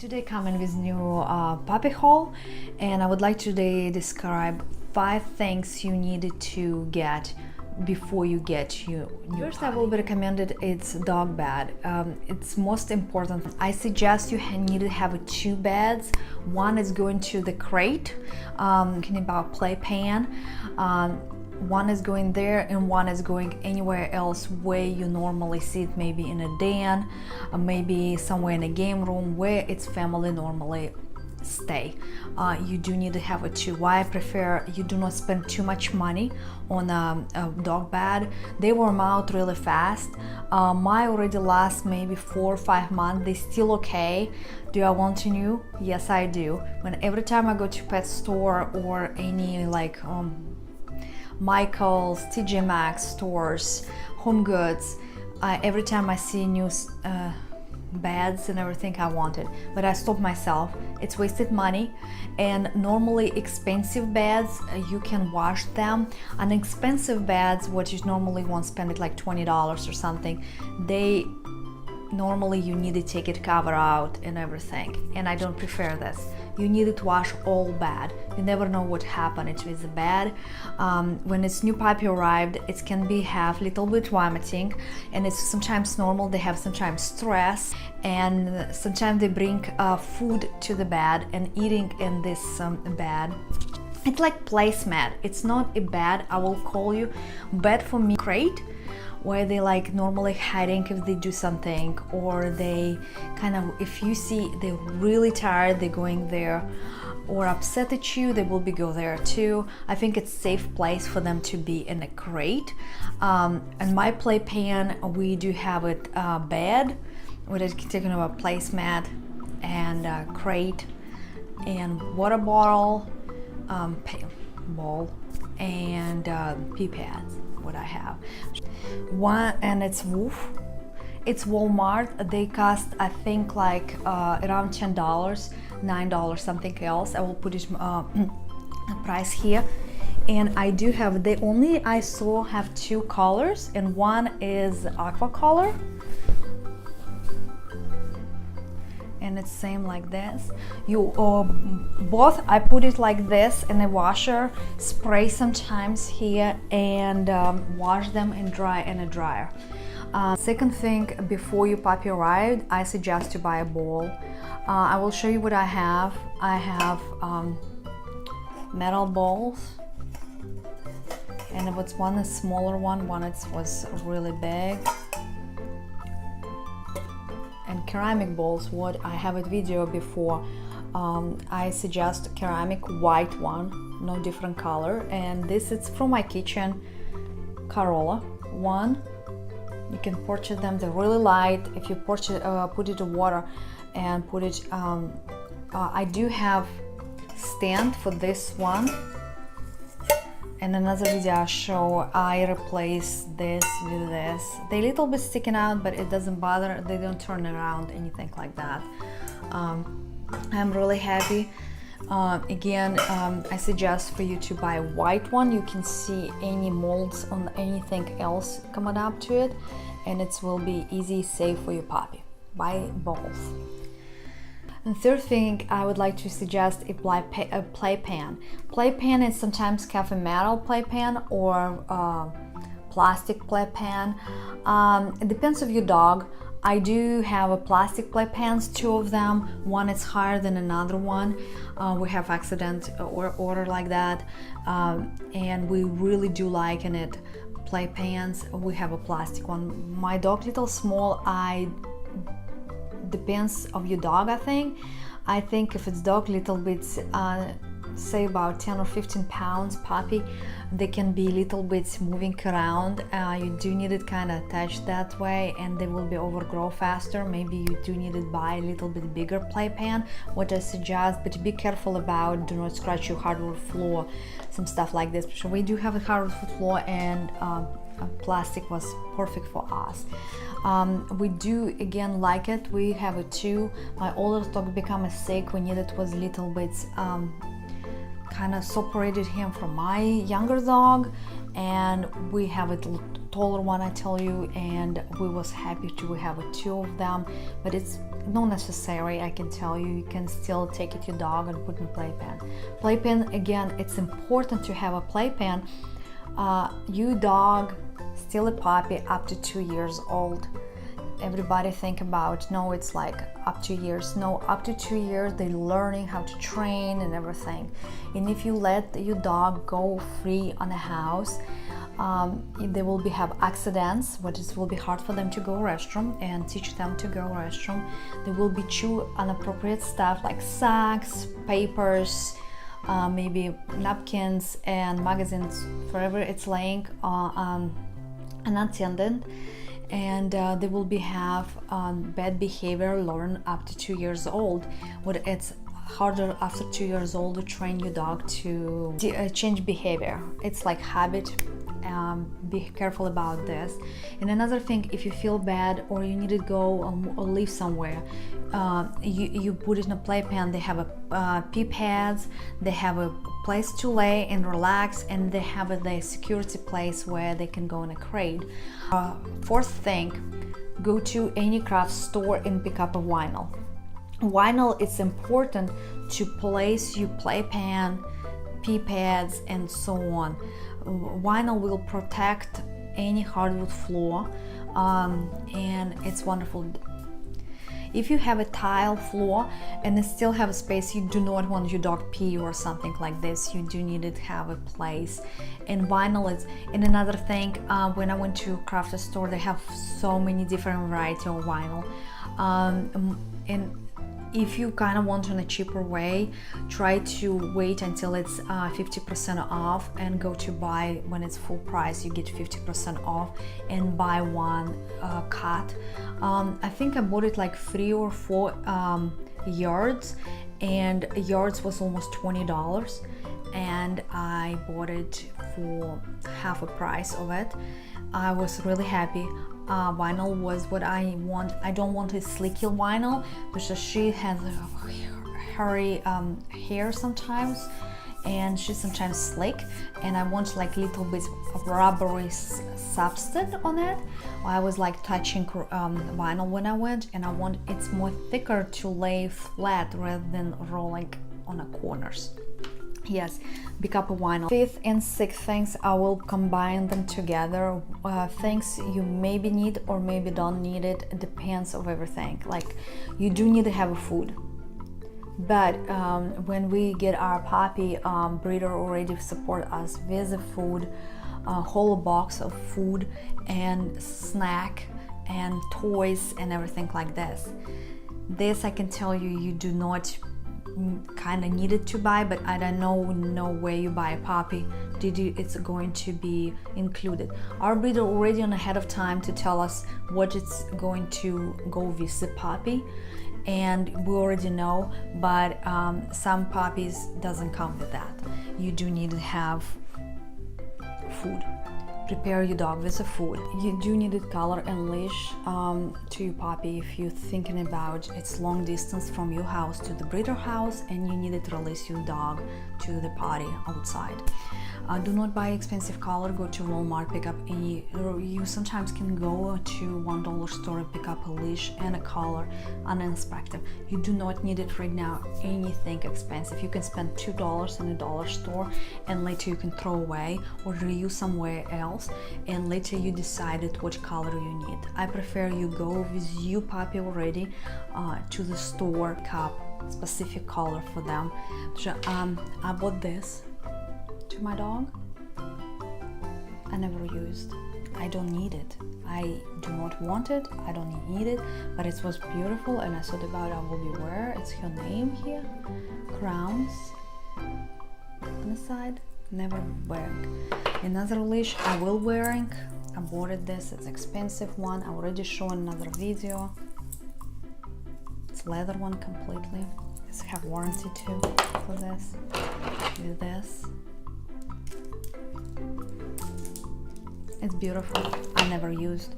Today coming with new puppy haul, and I would like today describe 5 things you needed to get before you get your new First, I will be recommended it's dog bed. It's most important. I suggest you need to have 2 beds. One is going to the crate, talking about Playpen. One is going there and one is going anywhere else where you normally see it, maybe in a den, maybe somewhere in a game room where its family normally stay. You do need to have a 2. Why I prefer you do not spend too much money on a dog bed. They warm out really fast. My already last maybe 4 or 5 months. They still okay. Do I want a new? Yes, I do. Every time I go to pet store or any like Michael's, TJ Maxx stores, Home Goods, every time I see new beds and everything, I want it, but I stop myself. It's wasted money, and normally expensive beds you can wash them. On expensive beds, what you normally won't spend it like $20 or something, they normally you need to take it cover out and everything, and I don't prefer this. You need to wash all bed. You never know what happened with the bed. When it's new puppy arrived, it can be have little bit vomiting, and it's sometimes normal. They have sometimes stress, and sometimes they bring food to the bed and eating in this bed. It's like placemat. It's not a bed. I will call you bed for me crate, where they like normally hiding if they do something, or they kind of, if you see they're really tired, they're going there, or upset at you, they will go there too. I think it's safe place for them to be in a crate. And my Playpen, we do have it bed, with it taking a placemat and crate and water bottle, bowl, and pee pads. What I have one, and it's Woof. It's Walmart. They cost I think like around $10, $9, something else. I will put it price here. And I do have, they only I saw have 2 colors, and one is aqua color, and it's same like this. You both I put it like this in a washer, spray sometimes here, and wash them and dry in a dryer. Second thing, before your puppy arrived, I suggest to buy a bowl. I will show you what I have. I have metal bowls, and what's one is smaller one was really big. And ceramic bowls, what I have a video before. I suggest ceramic white one, no different color, and this is from my kitchen, Corolla one. You can purchase them, they're really light. If you put it in water and put it, I do have stand for this one. In another video I'll show I replace this with this. They're a little bit sticking out, but it doesn't bother. They don't turn around, anything like that. I'm really happy. Again, I suggest for you to buy a white one. You can see any molds on anything else coming up to it, and it will be easy, safe for your puppy. Buy bowls. And third thing, I would like to suggest a Playpen. Playpen is sometimes have a metal Playpen or plastic Playpen. It depends on your dog. I do have a plastic Playpens, 2 of them. One is higher than another one. We have accident or order like that, and we really do like in it Playpens. We have a plastic one. My dog little small. Depends of your dog. I think if it's dog little bit, say about 10 or 15 pounds puppy, they can be little bit moving around. You do need it kind of attached that way, and they will be overgrow faster. Maybe you do need to buy a little bit bigger Playpen, what I suggest, but be careful about, do not scratch your hardwood floor, some stuff like this. So we do have a hardwood floor, and plastic was perfect for us. We do again like it. We have a 2. My older dog became sick. We needed was little bit kind of separated him from my younger dog, and we have it taller one, I tell you, and we was happy to have two of them, but it's not necessary. I can tell you, you can still take it your dog and put in playpen. Playpen, again, it's important to have a playpen. Your dog, still a puppy, up to 2 years old. Everybody think about, no, it's like up to years. No, up to 2 years, they're learning how to train and everything. And if you let your dog go free on a house, they will have accidents, but it will be hard for them to go restroom, and teach them to go restroom. They will be chew inappropriate stuff like socks, papers, maybe napkins and magazines, forever it's laying unattended, and they will have bad behavior learn up to 2 years old. But it's harder after 2 years old to train your dog to change behavior. It's like habit. Be careful about this. And another thing, if you feel bad or you need to go or leave somewhere, you put it in a playpen. They have a pee pads, they have a place to lay and relax, and they have the security place where they can go in a crate. Fourth thing, go to any craft store and pick up a vinyl. Vinyl, it's important to place your playpen, pee pads, and so on. Vinyl will protect any hardwood floor, and it's wonderful. If you have a tile floor and it still have a space, you do not want your dog pee or something like this, you do need to have a place. And vinyl is, and another thing, when I went to a craft store, they have so many different variety of vinyl, and if you kind of want in a cheaper way, try to wait until it's 50% off and go to buy when it's full price. You get 50% off and buy one cut. I think I bought it like 3 or 4 yards, and yards was almost $20, and I bought it for half a price of it. I was really happy. Vinyl was what I want. I don't want a slicky vinyl because she has hairy hair sometimes, and she's sometimes slick, and I want like little bit of rubbery substance on it. I was like touching vinyl when I went, and I want it's more thicker to lay flat rather than rolling on the corners. Yes, pick up a vinyl. Fifth and sixth things, I will combine them together. Things you maybe need or maybe don't need it. It depends of everything. Like, you do need to have a food, but when we get our puppy, breeder already support us with the food, a whole box of food and snack and toys and everything like this. This I can tell you, you do not kind of needed to buy, but I don't know where you buy a puppy. It's going to be included. Our breeder already on ahead of time to tell us what it's going to go with the puppy, and we already know, but some puppies doesn't come with that. You do need to have food. Prepare your dog with the food. You do need a collar and leash to your puppy if you're thinking about it's long distance from your house to the breeder house and you need to release your dog to the potty outside. Do not buy expensive collar. Go to Walmart, pick up any. You sometimes can go to $1 store and pick up a leash and a collar uninspected. You do not need it right now. Anything expensive. You can spend $2 in a dollar store, and later you can throw away or reuse somewhere else, and later you decided which color you need. I prefer you go with your puppy already to the store, cup specific color for them. So, I bought this to my dog. I never used. I don't need it. I do not want it. I don't need it, but it was beautiful, and I thought about I will be wear. It's her name here. Crowns on the side. Never wearing. Another leash I will wearing. I bought this. It's expensive one. I already shown another video. It's leather one completely. It's have warranty too for this. With this. It's beautiful. I never used.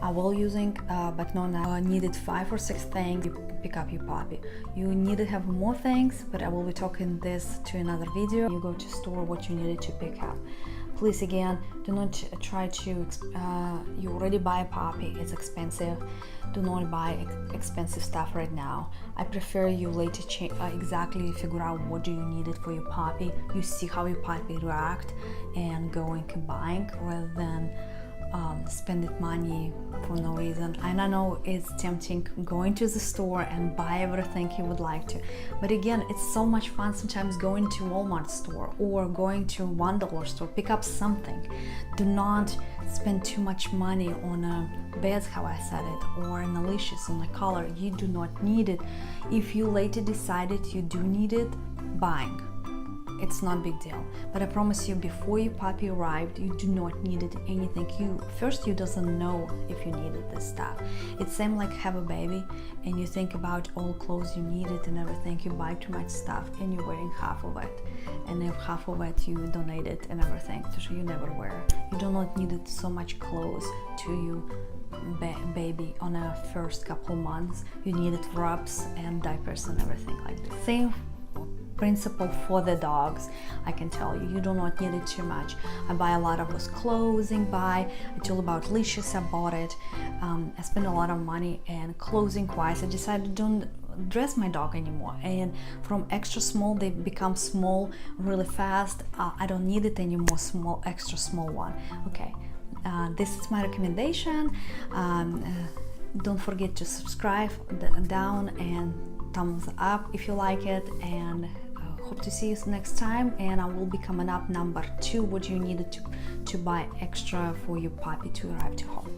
I will using, but no now. I needed 5 or 6 things. You pick up your puppy. You need to have more things, but I will be talking this to another video. You go to store what you needed to pick up. Please, again, do not try to, you already buy a puppy, it's expensive. Do not buy expensive stuff right now. I prefer you later exactly figure out what do you need it for your puppy. You see how your puppy react and going and buying rather than spending money for no reason. And I know it's tempting going to the store and buy everything you would like to, but again, it's so much fun sometimes going to Walmart store or going to $1 store, pick up something. Do not spend too much money on beds, how I said it, or on the leashes, on the collar. You do not need it. If you later decided you do need it, buying. It's not a big deal, but I promise you, before your puppy arrived, you do not need it anything. You doesn't know if you needed this stuff. It's same like have a baby and you think about all clothes you needed and everything. You buy too much stuff and you're wearing half of it, and if half of it you donate it and everything, so you never wear. You do not need it so much clothes to you baby on a first couple months. You needed rubs and diapers and everything like this. Same principle for the dogs. I can tell you, you do not need it too much. I buy a lot of those clothing. I told about leashes, I bought it. I spend a lot of money, and clothing wise, I decided don't dress my dog anymore, and from extra small they become small really fast. I don't need it anymore, small, extra small one. Okay, this is my recommendation. Don't forget to subscribe down and thumbs up if you like it, and hope to see you next time. And I will be coming up number 2, what you needed to buy extra for your puppy to arrive to home.